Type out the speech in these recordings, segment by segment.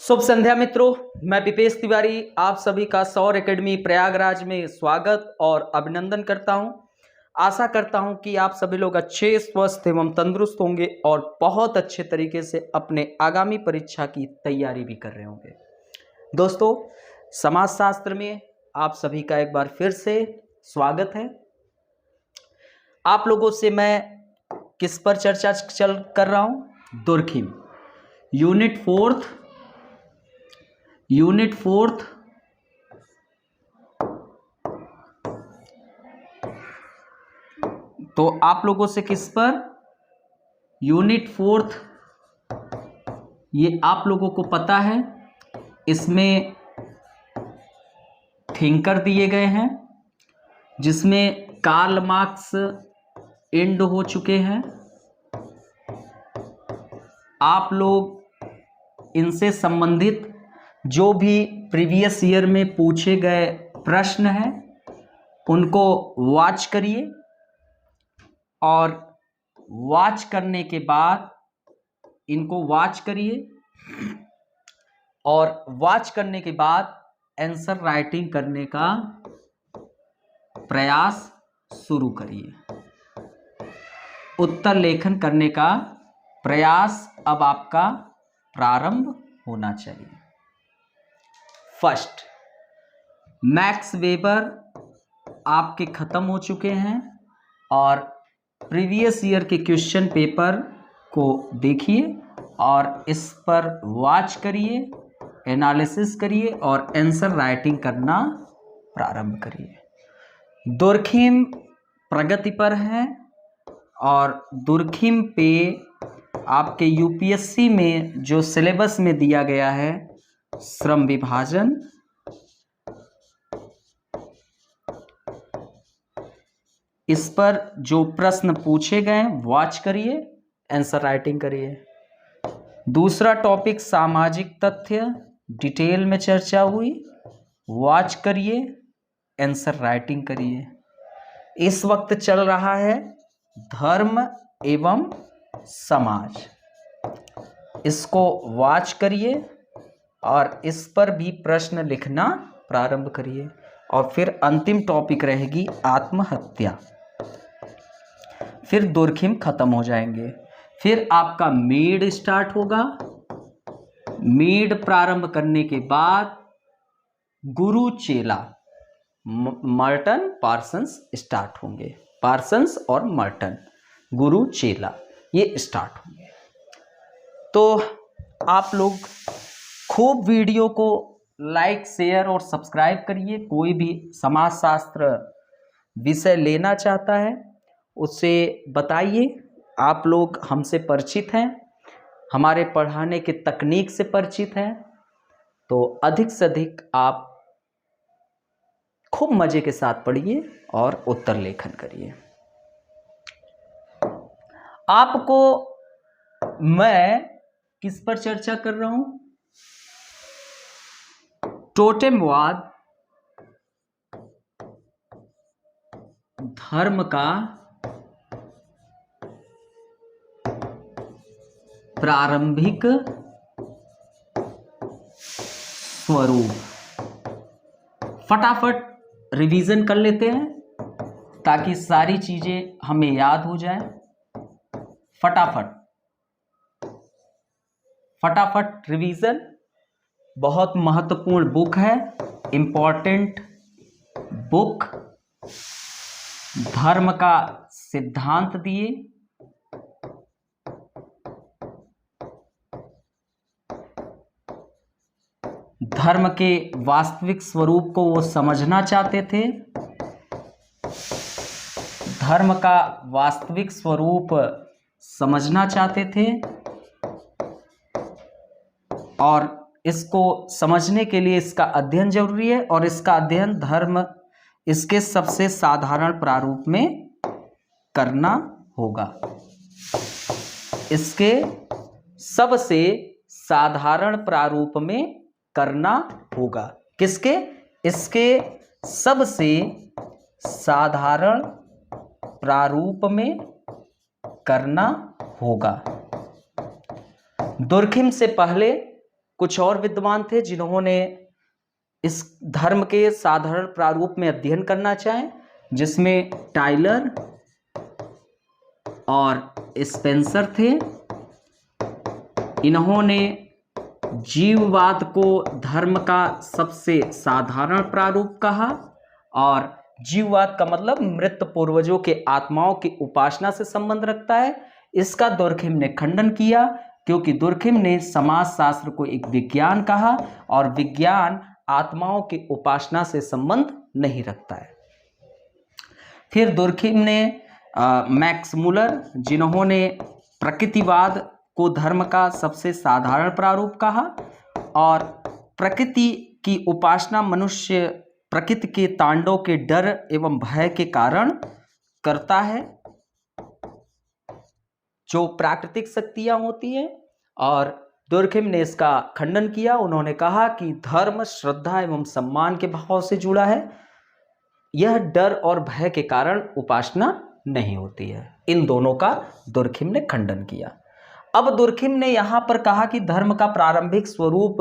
शुभ संध्या मित्रों, मैं विपेश तिवारी आप सभी का सौर एकेडमी प्रयागराज में स्वागत और अभिनंदन करता हूं। आशा करता हूं कि आप सभी लोग अच्छे, स्वस्थ एवं तंदुरुस्त होंगे और बहुत अच्छे तरीके से अपने आगामी परीक्षा की तैयारी भी कर रहे होंगे। दोस्तों, समाजशास्त्र में आप सभी का एक बार फिर से स्वागत है। आप लोगों से मैं किस पर चर्चा कर रहा हूं? दुर्खिम यूनिट फोर्थ तो आप लोगों से किस पर? Unit fourth. ये आप लोगों को पता है, इसमें थिंकर दिए गए हैं जिसमें कार्ल मार्क्स एंड हो चुके हैं। आप लोग इनसे संबंधित जो भी प्रीवियस ईयर में पूछे गए प्रश्न हैं उनको वॉच करिए और वॉच करने के बाद इनको वॉच करिए और वॉच करने के बाद आंसर राइटिंग करने का प्रयास शुरू करिए। उत्तर लेखन करने का प्रयास अब आपका प्रारंभ होना चाहिए। फर्स्ट, मैक्स वेबर आपके खत्म हो चुके हैं और प्रीवियस ईयर के क्वेश्चन पेपर को देखिए और इस पर वॉच करिए, एनालिसिस करिए और आंसर राइटिंग करना प्रारंभ करिए। दुर्खिम प्रगति पर है और दुर्खिम पे आपके यूपीएससी में जो सिलेबस में दिया गया है श्रम विभाजन, इस पर जो प्रश्न पूछे गए वॉच करिए, आंसर राइटिंग करिए। दूसरा टॉपिक सामाजिक तथ्य, डिटेल में चर्चा हुई, वॉच करिए, आंसर राइटिंग करिए। इस वक्त चल रहा है धर्म एवं समाज, इसको वॉच करिए और इस पर भी प्रश्न लिखना प्रारंभ करिए। और फिर अंतिम टॉपिक रहेगी आत्महत्या। फिर दुर्खिम खत्म हो जाएंगे। फिर आपका मीड स्टार्ट होगा। मीड प्रारंभ करने के बाद गुरु चेला मर्टन पार्सन्स स्टार्ट होंगे। पार्सन्स और मर्टन, गुरु चेला, ये स्टार्ट होंगे। तो आप लोग खूब वीडियो को लाइक, शेयर और सब्सक्राइब करिए। कोई भी समाजशास्त्र विषय लेना चाहता है उससे बताइए। आप लोग हमसे परिचित हैं, हमारे पढ़ाने के तकनीक से परिचित हैं, तो अधिक से अधिक आप खूब मजे के साथ पढ़िए और उत्तर लेखन करिए। आपको मैं किस पर चर्चा कर रहा हूं? टोटेमवाद धर्म का प्रारंभिक स्वरूप। फटाफट रिवीजन कर लेते हैं ताकि सारी चीजें हमें याद हो जाए। फटाफट रिवीजन। बहुत महत्वपूर्ण बुक है, इंपॉर्टेंट बुक। धर्म का सिद्धांत दिए, धर्म के वास्तविक स्वरूप को वो समझना चाहते थे। धर्म का वास्तविक स्वरूप समझना चाहते थे और इसको समझने के लिए इसका अध्ययन जरूरी है और इसका अध्ययन धर्म इसके सबसे साधारण प्रारूप में करना होगा। इसके सबसे साधारण प्रारूप में करना होगा। किसके? इसके सबसे साधारण प्रारूप में करना होगा। दुर्खिम से पहले कुछ और विद्वान थे जिन्होंने इस धर्म के साधारण प्रारूप में अध्ययन करना चाहे, जिसमें टाइलर और स्पेंसर थे। इन्होंने जीववाद को धर्म का सबसे साधारण प्रारूप कहा, और जीववाद का मतलब मृत पूर्वजों के आत्माओं की उपासना से संबंध रखता है। इसका दुर्खिम ने खंडन किया, क्योंकि दुर्खिम ने समाज शास्त्र को एक विज्ञान कहा और विज्ञान आत्माओं की उपासना से संबंध नहीं रखता है। फिर दुर्खिम ने मैक्स मुलर, जिन्होंने प्रकृतिवाद को धर्म का सबसे साधारण प्रारूप कहा और प्रकृति की उपासना मनुष्य प्रकृति के तांडव के डर एवं भय के कारण करता है, जो प्राकृतिक शक्तियां होती हैं। और दुर्खिम ने इसका खंडन किया। उन्होंने कहा कि धर्म श्रद्धा एवं सम्मान के भाव से जुड़ा है, यह डर और भय के कारण उपासना नहीं होती है। इन दोनों का दुर्खिम ने खंडन किया। अब दुर्खिम ने यहाँ पर कहा कि धर्म का प्रारंभिक स्वरूप,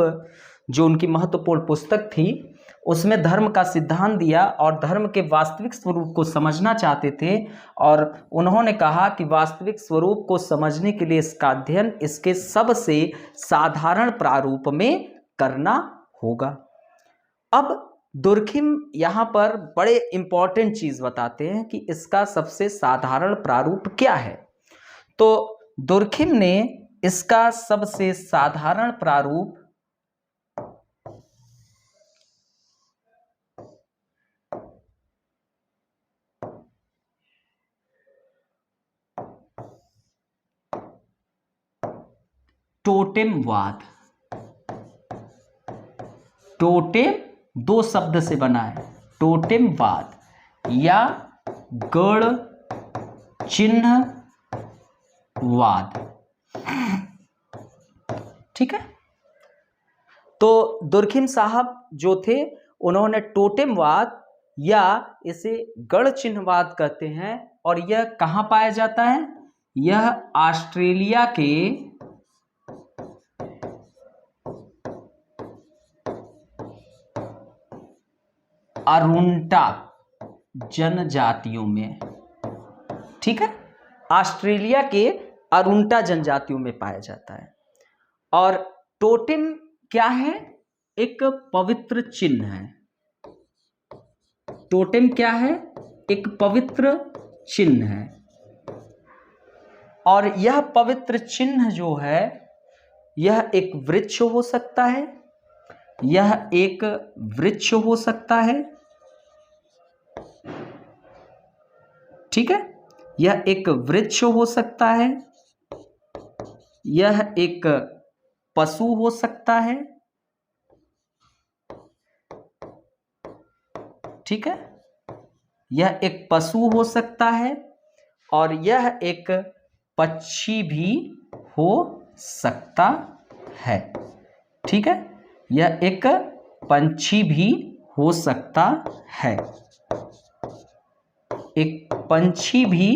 जो उनकी महत्वपूर्ण पुस्तक थी, उसमें धर्म का सिद्धांत दिया और धर्म के वास्तविक स्वरूप को समझना चाहते थे। और उन्होंने कहा कि वास्तविक स्वरूप को समझने के लिए इसका अध्ययन इसके सबसे साधारण प्रारूप में करना होगा। अब दुर्खिम यहाँ पर बड़े इंपॉर्टेंट चीज बताते हैं कि इसका सबसे साधारण प्रारूप क्या है। तो दुर्खिम ने इसका सबसे साधारण प्रारूप टोटेमवाद, टोटेम दो शब्द से बना है, टोटेमवाद या गढ़ चिन्हवाद। ठीक है। तो दुर्खिम साहब जो थे, उन्होंने टोटेमवाद या इसे गढ़ चिन्हवाद कहते हैं, और यह कहां पाया जाता है? यह ऑस्ट्रेलिया के अरुंटा जनजातियों में। ठीक है, ऑस्ट्रेलिया के अरुंटा जनजातियों में पाया जाता है। और टोटेम क्या है? एक पवित्र चिन्ह है। टोटेम क्या है? एक पवित्र चिन्ह है। और यह पवित्र चिन्ह जो है, यह एक वृक्ष हो सकता है, यह एक वृक्ष हो सकता है। ठीक है, यह एक वृक्ष हो सकता है, यह एक पशु हो सकता है। ठीक है, यह एक पशु हो सकता है, और यह एक पक्षी भी हो सकता है। ठीक है, यह एक पंछी भी हो सकता है, एक पंछी भी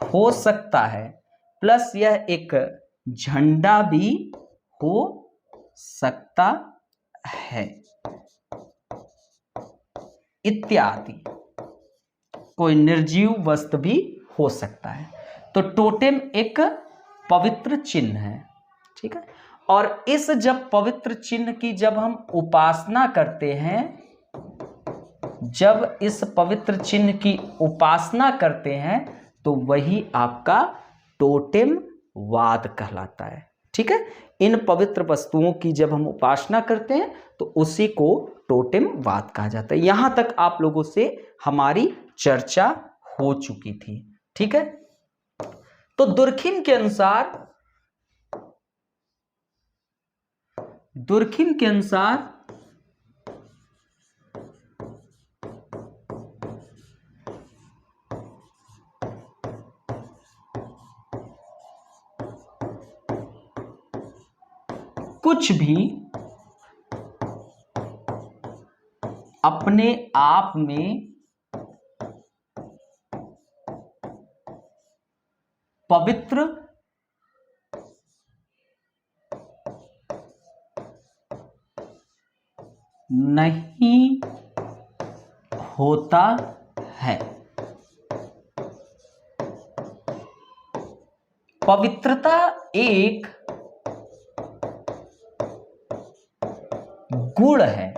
हो सकता है, प्लस यह एक झंडा भी हो सकता है, इत्यादि। कोई निर्जीव वस्तु भी हो सकता है। तो टोटेम एक पवित्र चिन्ह है। ठीक है, और इस जब पवित्र चिन्ह की जब हम उपासना करते हैं, जब इस पवित्र चिन्ह की उपासना करते हैं, तो वही आपका टोटेमवाद कहलाता है। ठीक है, इन पवित्र वस्तुओं की जब हम उपासना करते हैं तो उसी को टोटेमवाद कहा जाता है। यहां तक आप लोगों से हमारी चर्चा हो चुकी थी। ठीक है, तो दुर्खिम के अनुसार कुछ भी अपने आप में पवित्र नहीं होता है। पवित्रता एक गुण है,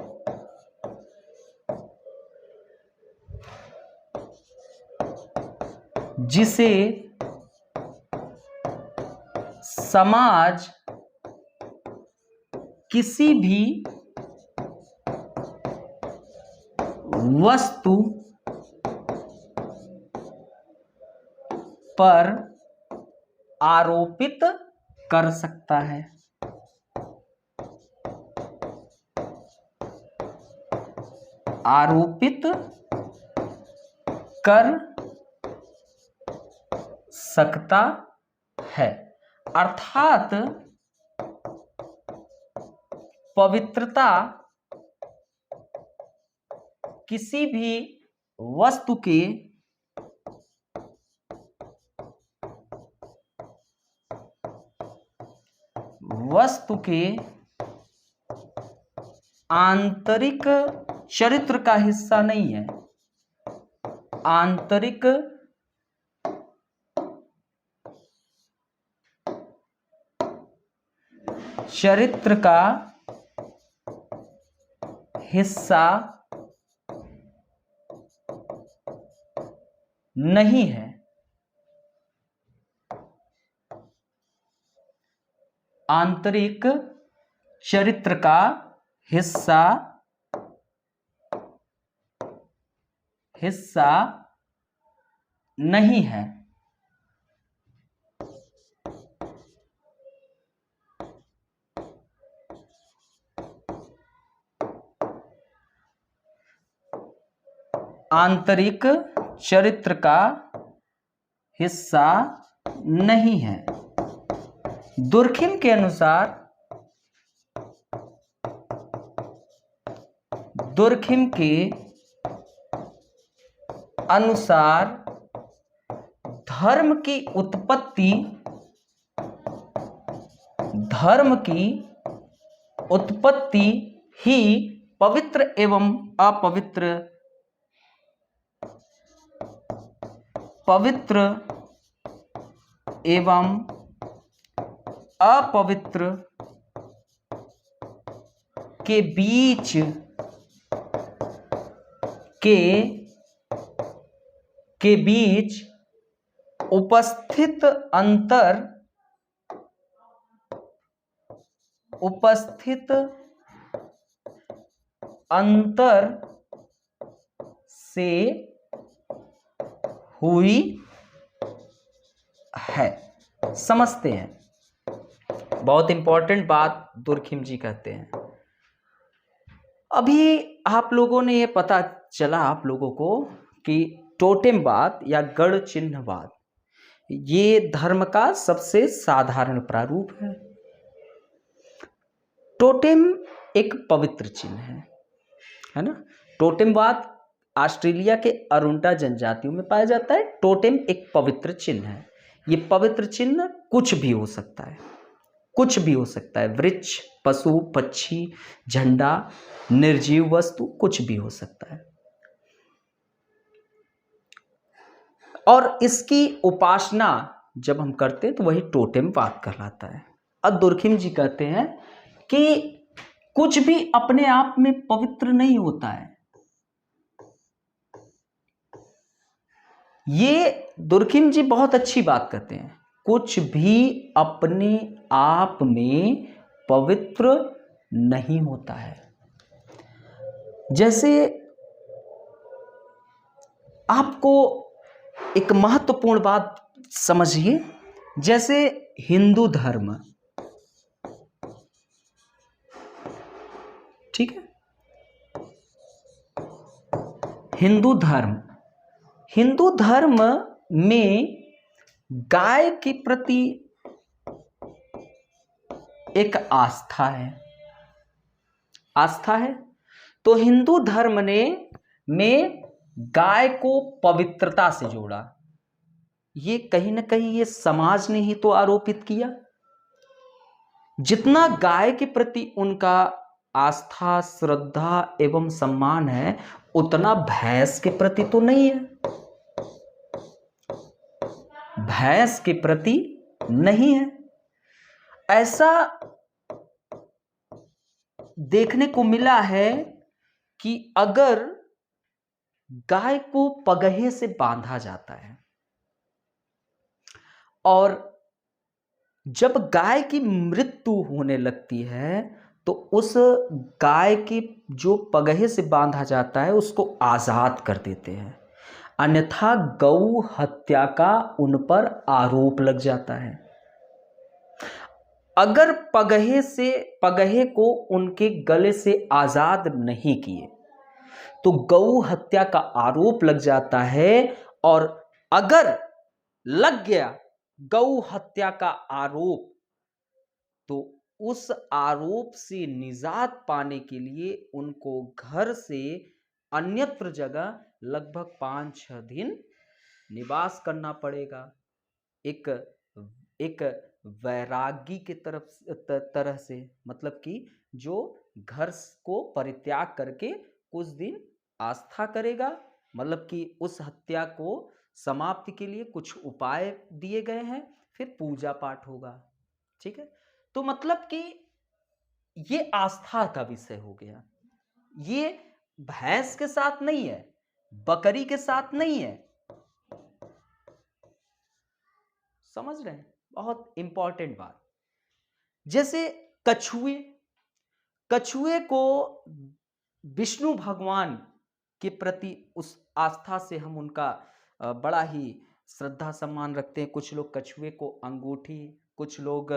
जिसे समाज किसी भी वस्तु पर आरोपित कर सकता है। आरोपित कर सकता है, अर्थात पवित्रता किसी भी वस्तु के आंतरिक चरित्र का हिस्सा नहीं है। आंतरिक चरित्र का हिस्सा नहीं है। आंतरिक चरित्र का हिस्सा नहीं है। आंतरिक चरित्र का हिस्सा नहीं है। दुर्खिम के अनुसार धर्म की उत्पत्ति ही पवित्र एवं अपवित्र के बीच उपस्थित अंतर से हुई है। समझते हैं, बहुत इंपॉर्टेंट बात दुर्खिम जी कहते हैं। अभी आप लोगों ने ये पता चला आप लोगों को कि टोटेमवाद या गढ़ चिन्हवाद ये धर्म का सबसे साधारण प्रारूप है। टोटेम एक पवित्र चिन्ह है ना। टोटेमवाद ऑस्ट्रेलिया के अरुंडा जनजातियों में पाया जाता है। टोटेम एक पवित्र चिन्ह है। ये पवित्र चिन्ह कुछ भी हो सकता है, कुछ भी हो सकता है। वृक्ष, पशु, पक्षी, झंडा, निर्जीव वस्तु, कुछ भी हो सकता है। और इसकी उपासना जब हम करते हैं तो वही टोटेमवाद कहलाता है। अब दुर्खिम जी कहते हैं कि कुछ भी अपने आप में पवित्र नहीं होता है। ये दुर्खिम जी बहुत अच्छी बात कहते हैं। कुछ भी अपने आप में पवित्र नहीं होता है। जैसे आपको एक महत्वपूर्ण बात समझिए, जैसे हिंदू धर्म, ठीक है, हिंदू धर्म में गाय के प्रति एक आस्था है। तो हिंदू धर्म में गाय को पवित्रता से जोड़ा। ये कहीं ना कहीं ये समाज ने ही तो आरोपित किया। जितना गाय के प्रति उनका आस्था, श्रद्धा एवं सम्मान है, उतना भैंस के प्रति तो नहीं है। भैंस के प्रति नहीं है। ऐसा देखने को मिला है कि अगर गाय को पगहे से बांधा जाता है और जब गाय की मृत्यु होने लगती है तो उस गाय की जो पगहे से बांधा जाता है उसको आजाद कर देते हैं, अन्यथा गौ हत्या का उन पर आरोप लग जाता है। अगर पगहे को उनके गले से आजाद नहीं किए तो गौ हत्या का आरोप लग जाता है, और अगर लग गया गौ हत्या का आरोप तो उस आरोप से निजात पाने के लिए उनको घर से अन्यत्र जगह लगभग 5-6 दिन निवास करना पड़ेगा। एक एक वैरागी के तरह से, मतलब कि जो घर को परित्याग करके कुछ दिन आस्था करेगा, मतलब कि उस हत्या को समाप्ति के लिए कुछ उपाय दिए गए हैं, फिर पूजा पाठ होगा। ठीक है, तो मतलब कि ये आस्था का विषय हो गया। ये भैंस के साथ नहीं है, बकरी के साथ नहीं है। समझ रहे हैं? बहुत इंपॉर्टेंट बात। जैसे कछुए को विष्णु भगवान के प्रति उस आस्था से हम उनका बड़ा ही श्रद्धा सम्मान रखते हैं। कुछ लोग कछुए को अंगूठी, कुछ लोग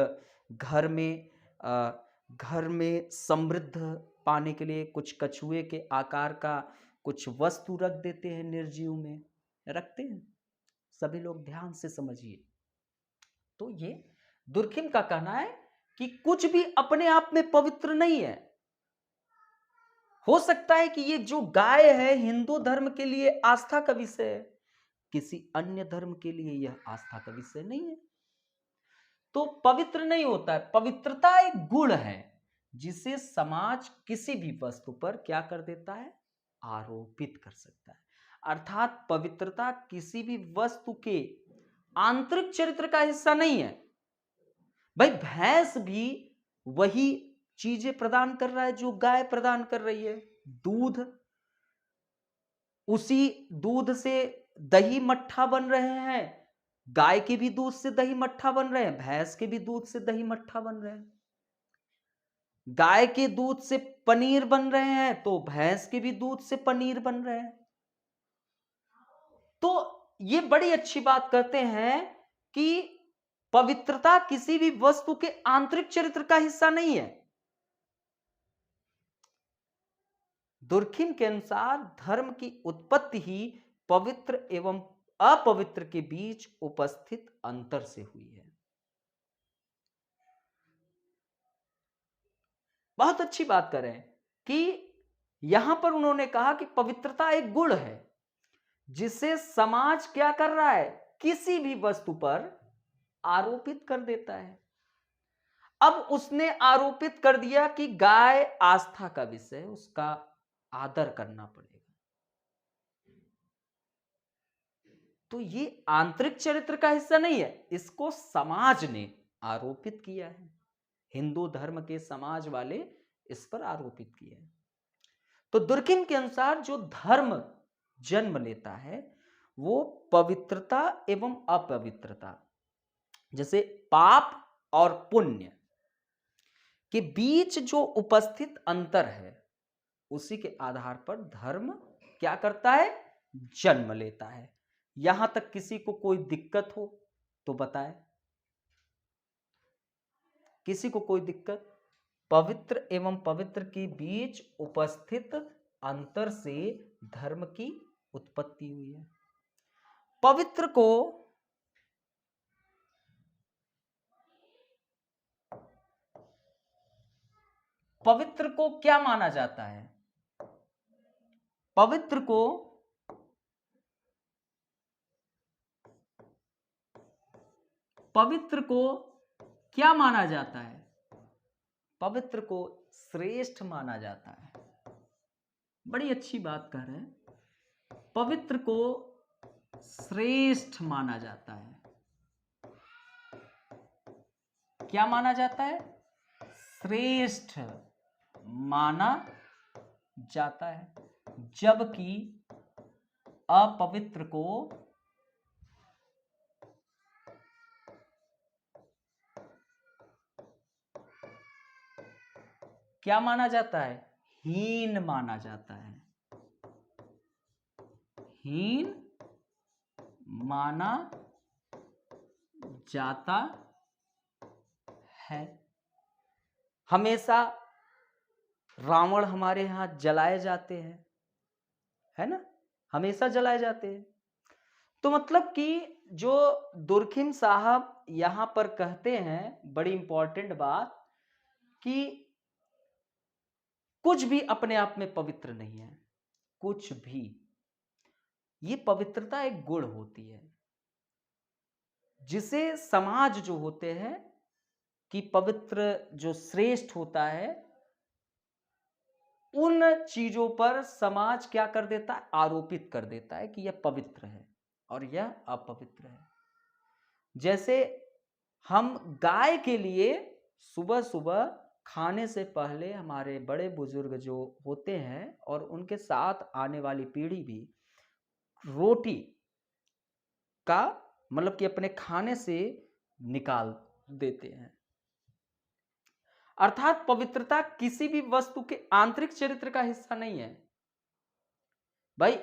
घर में समृद्ध पाने के लिए कुछ कछुए के आकार का कुछ वस्तु रख देते हैं, निर्जीव में रखते हैं। सभी लोग ध्यान से समझिए। तो ये दुर्खिम का कहना है कि कुछ भी अपने आप में पवित्र नहीं है। हो सकता है कि ये जो गाय है हिंदू धर्म के लिए आस्था का विषय है, किसी अन्य धर्म के लिए यह आस्था का विषय नहीं है, तो पवित्र नहीं होता है। पवित्रता एक गुण है जिसे समाज किसी भी वस्तु पर क्या कर देता है, आरोपित कर सकता है। अर्थात पवित्रता किसी भी वस्तु के आंतरिक चरित्र का हिस्सा नहीं है। भाई भैंस भी वही चीजें प्रदान कर रहा है जो गाय प्रदान कर रही है। दूध, उसी दूध से दही मट्ठा बन रहे हैं, गाय के भी दूध से दही मट्ठा बन रहे हैं, भैंस के भी दूध से दही मट्ठा बन रहे हैं। गाय के दूध से पनीर बन रहे हैं तो भैंस के भी दूध से पनीर बन रहे हैं। तो ये बड़ी अच्छी बात कहते हैं कि पवित्रता किसी भी वस्तु के आंतरिक चरित्र का हिस्सा नहीं है। दुर्खिम के अनुसार धर्म की उत्पत्ति ही पवित्र एवं अपवित्र के बीच उपस्थित अंतर से हुई है। बहुत अच्छी बात कर रहे हैं कि यहां पर उन्होंने कहा कि पवित्रता एक गुण है जिसे समाज क्या कर रहा है, किसी भी वस्तु पर आरोपित कर देता है। अब उसने आरोपित कर दिया कि गाय आस्था का विषय, उसका आदर करना पड़ेगा। तो ये आंतरिक चरित्र का हिस्सा नहीं है, इसको समाज ने आरोपित किया है। हिंदू धर्म के समाज वाले इस पर आरोपित किया है। तो दुर्खिम के अनुसार जो धर्म जन्म लेता है वो पवित्रता एवं अपवित्रता, जैसे पाप और पुण्य के बीच जो उपस्थित अंतर है उसी के आधार पर धर्म क्या करता है, जन्म लेता है। यहां तक किसी को कोई दिक्कत हो तो बताए, किसी को कोई दिक्कत? पवित्र एवं पवित्र के बीच उपस्थित अंतर से धर्म की उत्पत्ति हुई है। पवित्र को क्या माना जाता है? पवित्र को क्या माना जाता है? पवित्र को श्रेष्ठ माना जाता है। बड़ी अच्छी बात कह रहे हैं, पवित्र को श्रेष्ठ माना जाता है। क्या माना जाता है? श्रेष्ठ माना जाता है, जबकि अपवित्र को क्या माना जाता है? हीन माना जाता है। हीन माना जाता है। हमेशा रावण हमारे यहां जलाए जाते हैं, है ना, हमेशा जलाए जाते हैं। तो मतलब कि जो दुर्खिम साहब यहां पर कहते हैं, बड़ी इंपॉर्टेंट बात, कि कुछ भी अपने आप में पवित्र नहीं है, कुछ भी। ये पवित्रता एक गुण होती है जिसे समाज जो होते हैं कि पवित्र जो श्रेष्ठ होता है, उन चीजों पर समाज क्या कर देता है? आरोपित कर देता है कि यह पवित्र है और यह अपवित्र है। जैसे हम गाय के लिए सुबह सुबह खाने से पहले हमारे बड़े बुजुर्ग जो होते हैं और उनके साथ आने वाली पीढ़ी भी रोटी का मतलब कि अपने खाने से निकाल देते हैं। अर्थात पवित्रता किसी भी वस्तु के आंतरिक चरित्र का हिस्सा नहीं है। भाई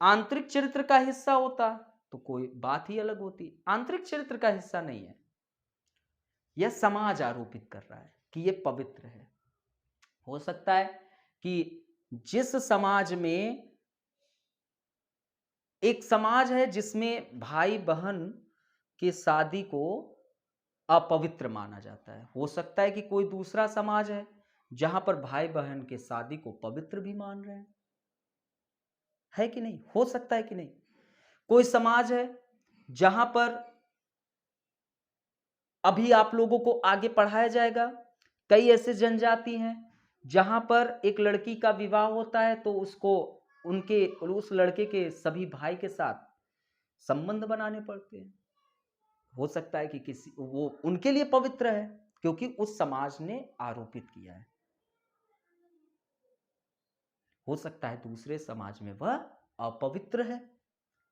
आंतरिक चरित्र का हिस्सा होता तो कोई बात ही अलग होती, आंतरिक चरित्र का हिस्सा नहीं है। यह समाज आरोपित कर रहा है कि यह पवित्र है। हो सकता है कि जिस समाज में एक समाज है जिसमें भाई बहन की शादी को अपवित्र माना जाता है, हो सकता है कि कोई दूसरा समाज है जहां पर भाई बहन के शादी को पवित्र भी मान रहे हैं, है कि नहीं? हो सकता है कि नहीं? कोई समाज है जहां पर अभी आप लोगों को आगे पढ़ाया जाएगा, कई ऐसे जनजाति हैं जहां पर एक लड़की का विवाह होता है तो उसको उनके उस लड़के के सभी भाई के साथ संबंध बनाने पड़ते हैं। हो सकता है कि किसी वो उनके लिए पवित्र है क्योंकि उस समाज ने आरोपित किया है। हो सकता है दूसरे समाज में वह अपवित्र है,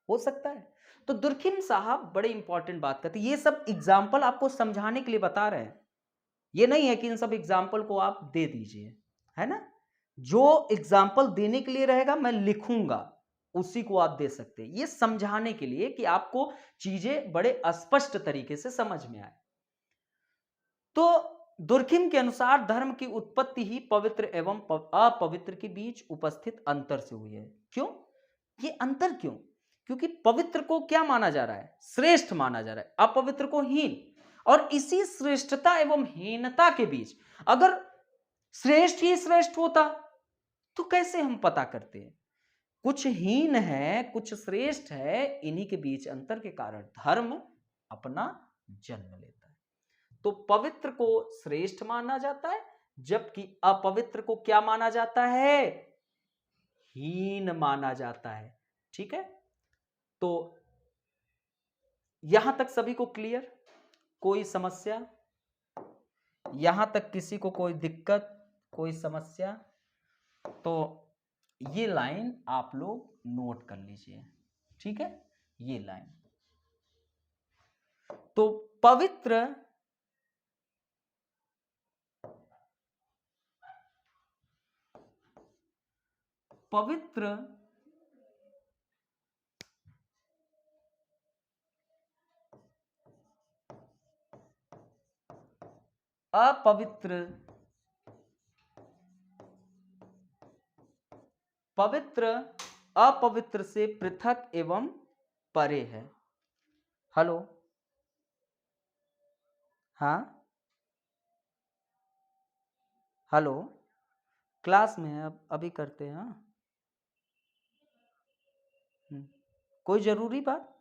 हो सकता है। तो दुर्खिम साहब बड़े इंपॉर्टेंट बात करते हैं। ये सब एग्जाम्पल आपको समझाने के लिए बता रहे हैं, ये नहीं है कि इन सब एग्जाम्पल को आप दे दीजिए, है ना। जो एग्जाम्पल देने के लिए रहेगा मैं लिखूंगा उसी को आप दे सकते हैं, ये समझाने के लिए कि आपको चीजें बड़े स्पष्ट तरीके से समझ में आए। तो दुर्खिम के अनुसार धर्म की उत्पत्ति ही पवित्र एवं अपवित्र के बीच उपस्थित अंतर से हुई है। क्यों ये अंतर? क्यों? क्योंकि पवित्र को क्या माना जा रहा है? श्रेष्ठ माना जा रहा है, अपवित्र को हीन। और इसी श्रेष्ठता एवं हीनता के बीच अगर श्रेष्ठ ही श्रेष्ठ होता तो कैसे हम पता करते हैं? कुछ हीन है कुछ श्रेष्ठ है, इन्हीं के बीच अंतर के कारण धर्म अपना जन्म लेता है। तो पवित्र को श्रेष्ठ माना जाता है जबकि अपवित्र को क्या माना जाता है? हीन माना जाता है। ठीक है, तो यहां तक सभी को क्लियर? कोई समस्या? यहां तक किसी को कोई दिक्कत, कोई समस्या? तो ये लाइन आप लोग नोट कर लीजिए, ठीक है। ये लाइन तो पवित्र पवित्र अपवित्र पवित्र अपवित्र से पृथक एवं परे है। हेलो, हाँ हेलो, क्लास में है, अब अभी करते हैं। हाँ कोई जरूरी बात?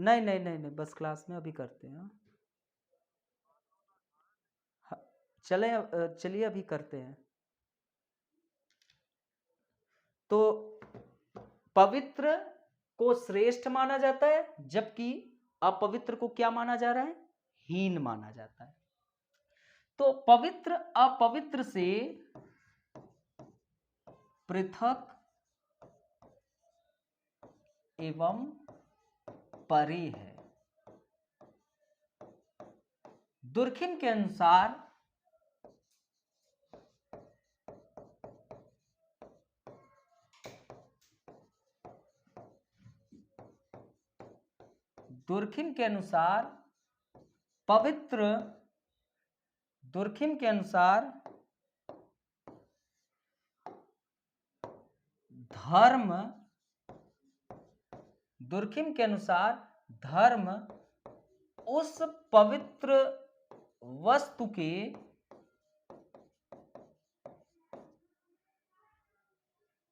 नहीं नहीं नहीं नहीं, बस क्लास में अभी करते हैं। हाँ, चलिए अभी करते हैं। तो पवित्र को श्रेष्ठ माना जाता है, जबकि अपवित्र को क्या माना जा रहा है? हीन माना जाता है। तो पवित्र अपवित्र से पृथक एवं परे है। दुर्खिम के अनुसार पवित्र दुर्खिम के अनुसार धर्म उस पवित्र वस्तु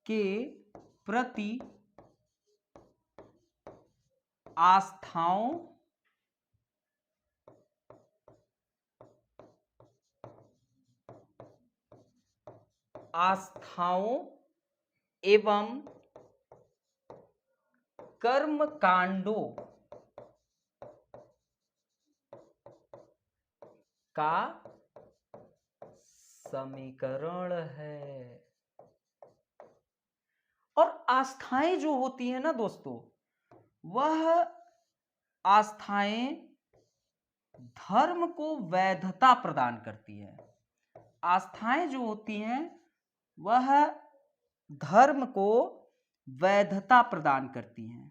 के प्रति आस्थाओं एवं कर्म कांडों का समीकरण है। और आस्थाएं जो होती है ना दोस्तों, वह आस्थाएं धर्म को वैधता प्रदान करती है। आस्थाएं जो होती हैं वह धर्म को वैधता प्रदान करती हैं।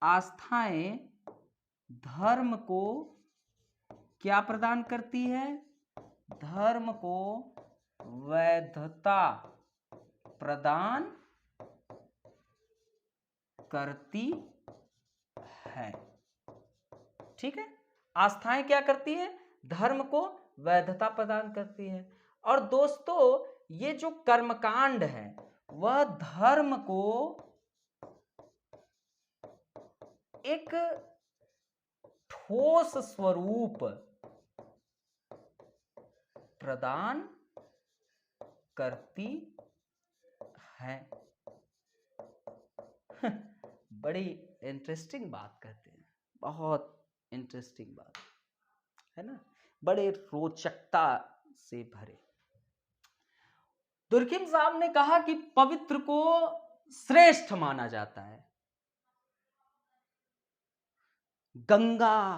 आस्थाएं धर्म को क्या प्रदान करती है? धर्म को वैधता प्रदान करती है। ठीक है, आस्थाएं क्या करती है? धर्म को वैधता प्रदान करती है। और दोस्तों, ये जो कर्मकांड है वह धर्म को एक ठोस स्वरूप प्रदान करती है। बड़ी इंटरेस्टिंग बात कहते हैं, बहुत इंटरेस्टिंग बात है ना, बड़े रोचकता से भरे। दुर्खिम साहब ने कहा कि पवित्र को श्रेष्ठ माना जाता है। गंगा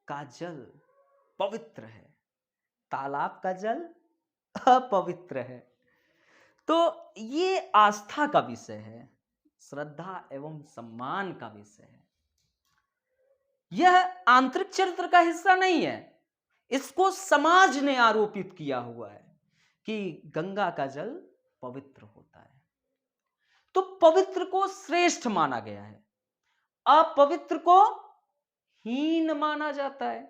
का जल पवित्र है, तालाब का जल अपवित्र है। तो ये आस्था का विषय है, श्रद्धा एवं सम्मान का विषय है। यह आंतरिक चरित्र का हिस्सा नहीं है। इसको समाज ने आरोपित किया हुआ है कि गंगा का जल पवित्र होता है। तो पवित्र को श्रेष्ठ माना गया है, अपवित्र को हीन माना जाता है।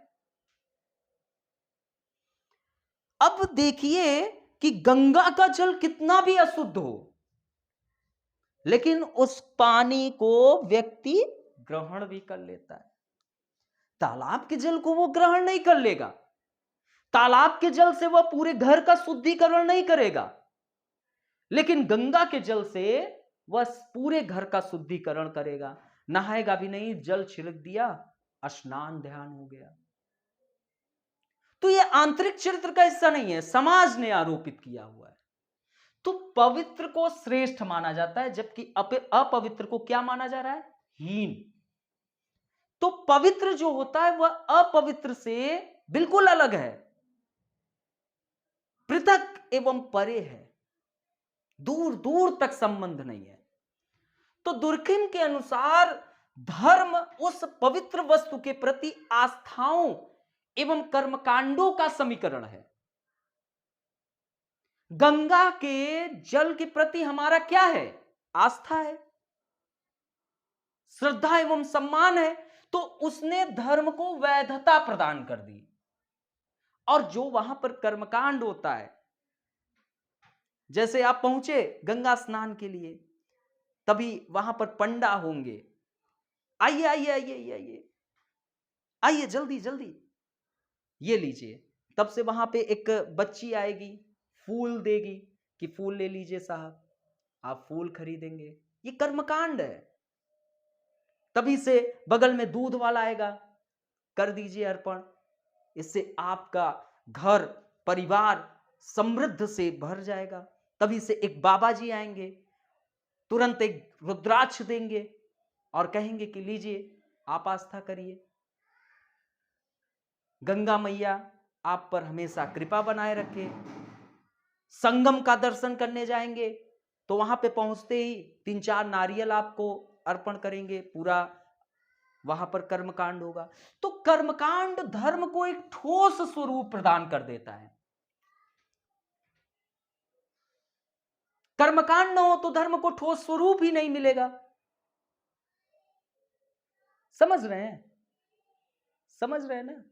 अब देखिए कि गंगा का जल कितना भी अशुद्ध हो, लेकिन उस पानी को व्यक्ति ग्रहण भी कर लेता है। तालाब के जल को वो ग्रहण नहीं कर लेगा, तालाब के जल से वह पूरे घर का शुद्धिकरण नहीं करेगा, लेकिन गंगा के जल से वह पूरे घर का शुद्धिकरण करेगा। नहाएगा भी नहीं, जल छिड़क दिया, स्नान ध्यान हो गया। तो यह आंतरिक चरित्र का हिस्सा नहीं है, समाज ने आरोपित किया हुआ है। तो पवित्र को श्रेष्ठ माना जाता है, जबकि अपवित्र को क्या माना जा रहा है? हीन। तो पवित्र जो होता है वह अपवित्र से बिल्कुल अलग है, पृथक एवं परे है, दूर दूर तक संबंध नहीं है। तो दुर्खिम के अनुसार धर्म उस पवित्र वस्तु के प्रति आस्थाओं एवं कर्मकांडों का समीकरण है। गंगा के जल के प्रति हमारा क्या है? आस्था है, श्रद्धा एवं सम्मान है। तो उसने धर्म को वैधता प्रदान कर दी। और जो वहां पर कर्मकांड होता है, जैसे आप पहुंचे गंगा स्नान के लिए, तभी वहां पर पंडा होंगे। आइए आइए आइए आइए आइए आइए, जल्दी जल्दी, ये लीजिए। तब से वहां पे एक बच्ची आएगी, फूल देगी कि फूल ले लीजिए साहब, आप फूल खरीदेंगे। ये कर्मकांड है। तभी से बगल में दूध वाला आएगा, कर दीजिए अर्पण, इससे आपका घर परिवार समृद्ध से भर जाएगा। तभी से एक बाबा जी आएंगे, तुरंत एक रुद्राक्ष देंगे और कहेंगे कि लीजिए आप आस्था करिए, गंगा मैया आप पर हमेशा कृपा बनाए रखे। संगम का दर्शन करने जाएंगे तो वहां पे पहुंचते ही 3-4 नारियल आपको अर्पण करेंगे, पूरा वहां पर कर्मकांड होगा। तो कर्मकांड धर्म को एक ठोस स्वरूप प्रदान कर देता है। कर्मकांड न हो तो धर्म को ठोस स्वरूप ही नहीं मिलेगा। समझ रहे हैं, समझ रहे हैं ना?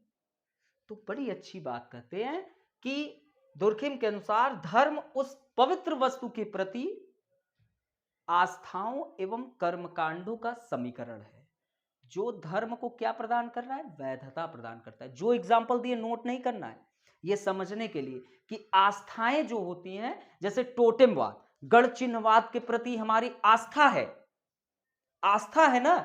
तो बड़ी अच्छी बात कहते हैं कि दुर्खिम के अनुसार धर्म उस पवित्र वस्तु के प्रति आस्थाओं एवं कर्मकांडों का समीकरण है जो धर्म को क्या प्रदान कर रहा है, वैधता प्रदान करता है। जो एग्जाम्पल दिए नोट नहीं करना है, यह समझने के लिए कि आस्थाएं जो होती हैं, जैसे टोटेमवाद, गढ़ चिन्हवाद के प्रति हमारी आस्था है, आस्था है ना,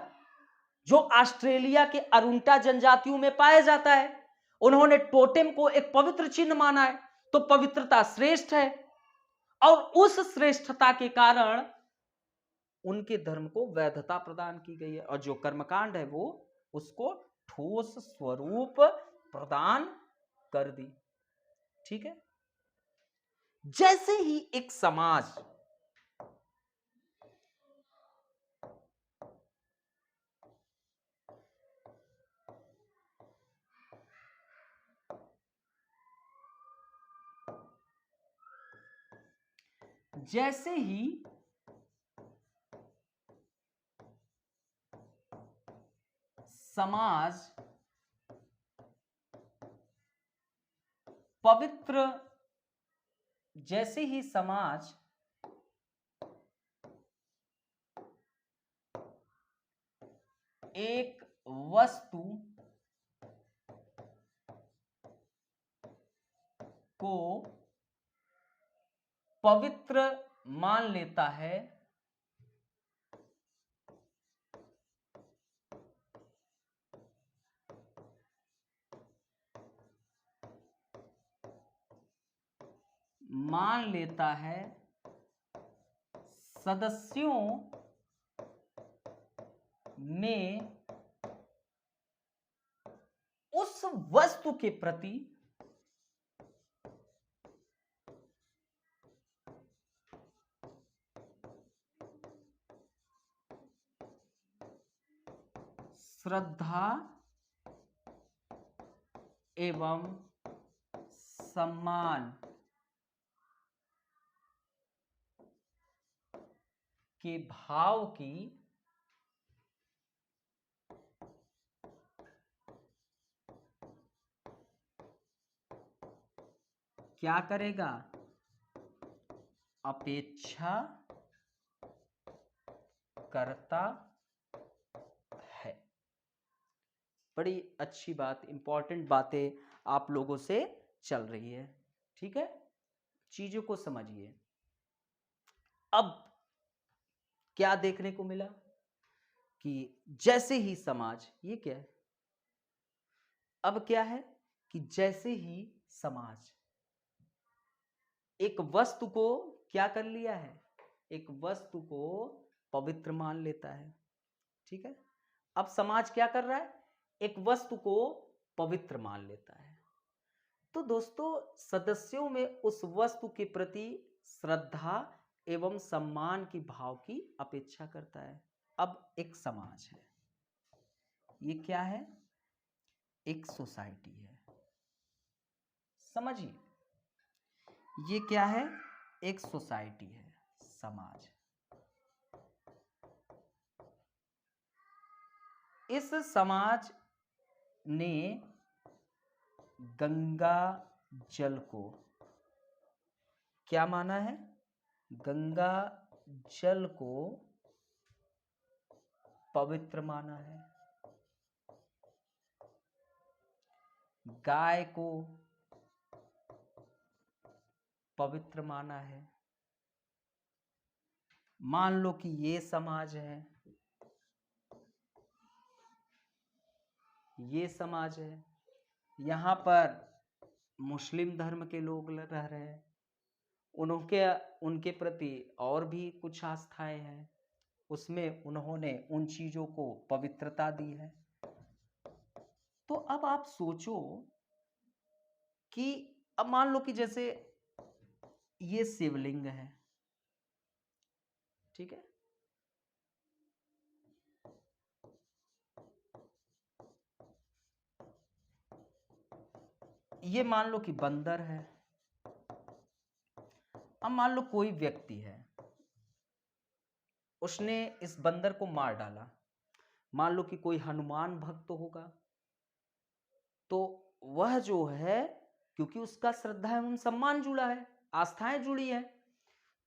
जो ऑस्ट्रेलिया के अरुंटा जनजातियों में पाया जाता है। उन्होंने टोटेम को एक पवित्र चिन्ह माना है, तो पवित्रता श्रेष्ठ है और उस श्रेष्ठता के कारण उनके धर्म को वैधता प्रदान की गई है, और जो कर्मकांड है वो उसको ठोस स्वरूप प्रदान कर दी। ठीक है। जैसे ही एक समाज जैसे ही समाज पवित्र, जैसे ही समाज एक वस्तु को पवित्र मान लेता है, मान लेता है, सदस्यों में उस वस्तु के प्रति श्रद्धा एवं सम्मान के भाव की क्या करेगा, अपेक्षा करता है। बड़ी अच्छी बात, इंपॉर्टेंट बातें आप लोगों से चल रही है। ठीक है, चीजों को समझिए। अब क्या देखने को मिला कि जैसे ही समाज, ये क्या है, अब क्या है कि जैसे ही समाज एक वस्तु को क्या कर लिया है, एक वस्तु को पवित्र मान लेता है। ठीक है, अब समाज क्या कर रहा है, एक वस्तु को पवित्र मान लेता है। तो दोस्तों, सदस्यों में उस वस्तु के प्रति श्रद्धा एवं सम्मान की भाव की अपेक्षा करता है। अब एक समाज है, ये क्या है, एक सोसाइटी है। समझिए, ये क्या है, एक सोसाइटी है, समाज। इस समाज ने गंगा जल को क्या माना है, गंगा जल को पवित्र माना है, गाय को पवित्र माना है। मान लो कि ये समाज है, ये समाज है, यहां पर मुस्लिम धर्म के लोग रह रहे हैं, उनके प्रति और भी कुछ आस्थाएं हैं, उसमें उन्होंने उन चीजों को पवित्रता दी है। तो अब आप सोचो कि अब मान लो कि जैसे ये शिवलिंग है, ठीक है, ये मान लो कि बंदर है। अब मान लो कोई व्यक्ति है, उसने इस बंदर को मार डाला। मान लो कि कोई हनुमान भक्त होगा, तो वह जो है, क्योंकि उसका श्रद्धा एवं सम्मान जुड़ा है, आस्थाएं जुड़ी है,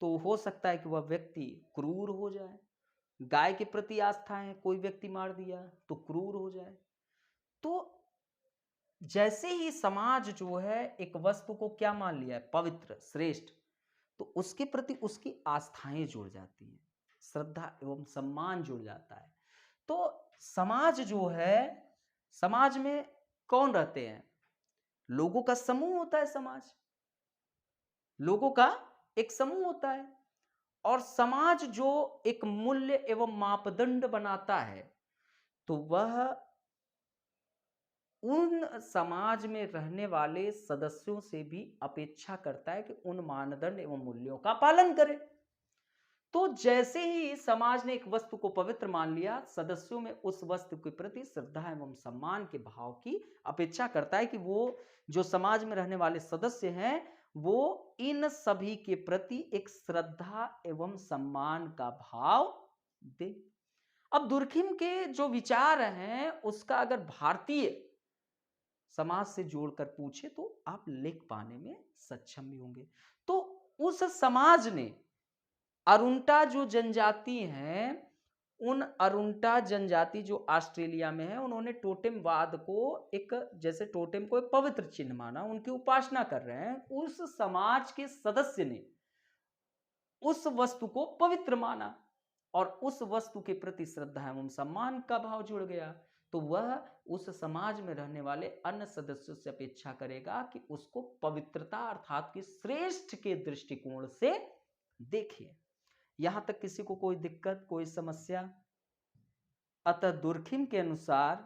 तो हो सकता है कि वह व्यक्ति क्रूर हो जाए। गाय के प्रति आस्था है, कोई व्यक्ति मार दिया तो क्रूर हो जाए। तो जैसे ही समाज जो है एक वस्तु को क्या मान लिया है, पवित्र, श्रेष्ठ, तो उसके प्रति उसकी आस्थाएं जुड़ जाती हैं, श्रद्धा एवं सम्मान जुड़ जाता है। तो समाज जो है, समाज में कौन रहते हैं? लोगों का समूह होता है समाज, लोगों का एक समूह होता है। और समाज जो एक मूल्य एवं मापदंड बनाता है, तो वह उन समाज में रहने वाले सदस्यों से भी अपेक्षा करता है कि उन मानदंड एवं मूल्यों का पालन करें। तो जैसे ही समाज ने एक वस्तु को पवित्र मान लिया, सदस्यों में उस वस्तु के प्रति श्रद्धा एवं सम्मान के भाव की अपेक्षा करता है कि वो जो समाज में रहने वाले सदस्य हैं, वो इन सभी के प्रति एक श्रद्धा एवं सम्मान का भाव दे। अब दुर्खिम के जो विचार हैं, उसका अगर भारतीय समाज से जोड़कर पूछे तो आप लिख पाने में सक्षम भी होंगे। तो उस समाज ने अरुंटा जो जनजाति हैं, उन अरुंटा जनजाति जो ऑस्ट्रेलिया में है, उन्होंने टोटेमवाद को एक, जैसे टोटेम को एक पवित्र चिन्ह माना, उनकी उपासना कर रहे हैं। उस समाज के सदस्य ने उस वस्तु को पवित्र माना और उस वस्तु के प्रति श्रद्धा एवं सम्मान का भाव जुड़ गया, तो वह उस समाज में रहने वाले अन्य सदस्यों से अपेक्षा करेगा कि उसको पवित्रता अर्थात कि श्रेष्ठ के दृष्टिकोण से देखे। यहां तक किसी को कोई दिक्कत, कोई समस्या? अतः दुर्खिम के अनुसार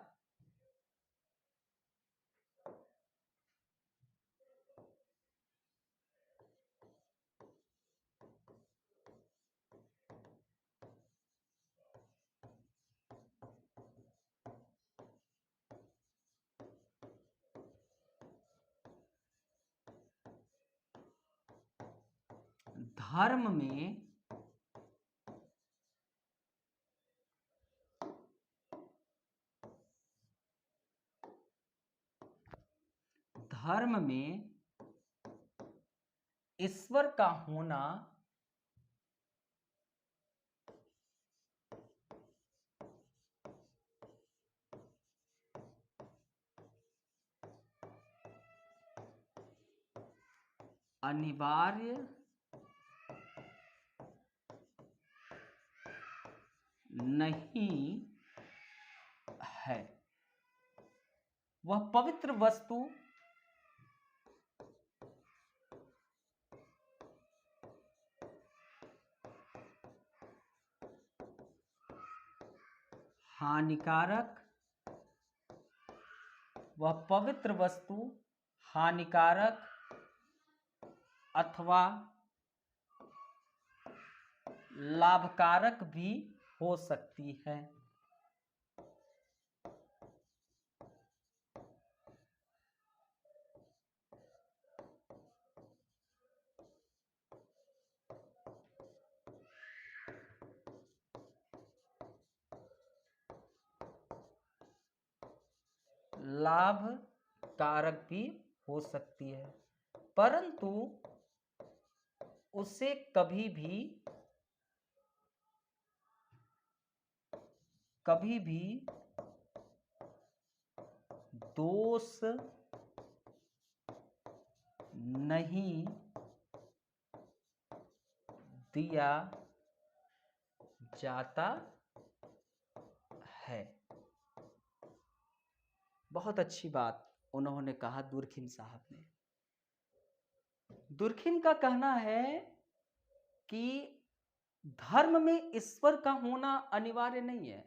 धर्म में ईश्वर का होना अनिवार्य नहीं है। वह पवित्र वस्तु हानिकारक, वह पवित्र वस्तु हानिकारक अथवा लाभकारक भी हो सकती है। लाभकारक भी हो सकती है, परंतु उसे कभी भी कभी भी दोष नहीं दिया जाता है। बहुत अच्छी बात उन्होंने कहा दुर्खिम साहब ने। दुर्खिम का कहना है कि धर्म में ईश्वर का होना अनिवार्य नहीं है,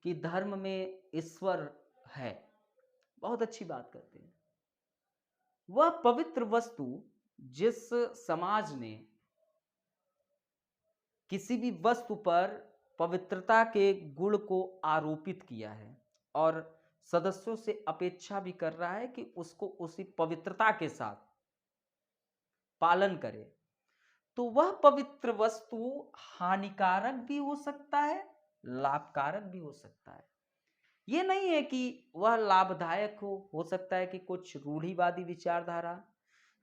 कि धर्म में ईश्वर है। बहुत अच्छी बात करते हैं। वह पवित्र वस्तु जिस समाज ने किसी भी वस्तु पर पवित्रता के गुण को आरोपित किया है और सदस्यों से अपेक्षा भी कर रहा है कि उसको उसी पवित्रता के साथ पालन करे, तो वह पवित्र वस्तु हानिकारक भी हो सकता है, लाभकारक भी हो सकता है। यह नहीं है कि वह लाभदायक हो सकता है कि कुछ रूढ़िवादी विचारधारा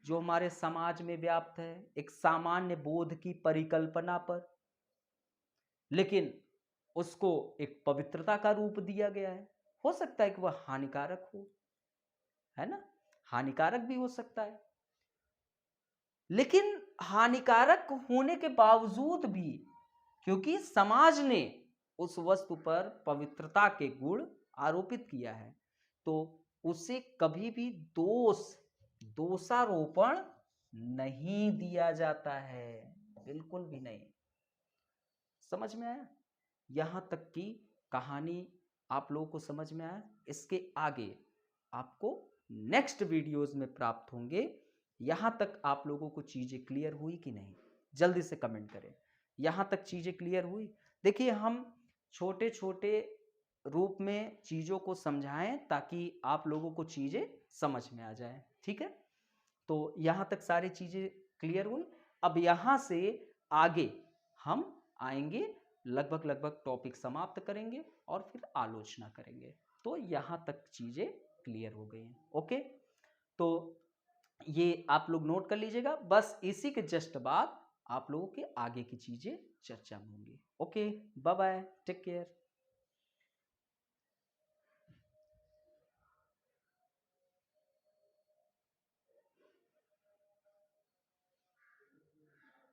जो हमारे समाज में व्याप्त है एक सामान्य बोध की परिकल्पना पर, लेकिन उसको एक पवित्रता का रूप दिया गया है। हो सकता है कि वह हानिकारक हो, है ना, हानिकारक भी हो सकता है। लेकिन हानिकारक होने के बावजूद भी क्योंकि समाज ने उस वस्तु पर पवित्रता के गुण आरोपित किया है, तो उसे कभी भी दोषारोपण नहीं दिया जाता है, बिल्कुल भी नहीं। समझ में आया? यहां तक की कहानी आप लोगों को समझ में आया? इसके आगे आपको नेक्स्ट वीडियोस में प्राप्त होंगे। यहां तक आप लोगों को चीजें क्लियर हुई कि नहीं? जल्दी से कमेंट करें। यहां तक चीजें क्लियर हुई? देखिए, हम छोटे छोटे रूप में चीजों को समझाएं ताकि आप लोगों को चीजें समझ में आ जाए। ठीक है, तो यहां तक सारी चीजें क्लियर हुई। अब यहां से आगे हम आएंगे, लगभग टॉपिक समाप्त करेंगे और फिर आलोचना करेंगे। तो यहां तक चीजें क्लियर हो गई हैं। ओके, तो ये आप लोग नोट कर लीजिएगा। बस इसी के जस्ट बाद आप लोगों के आगे की चीजें चर्चा में होंगी। Okay, bye bye, take care.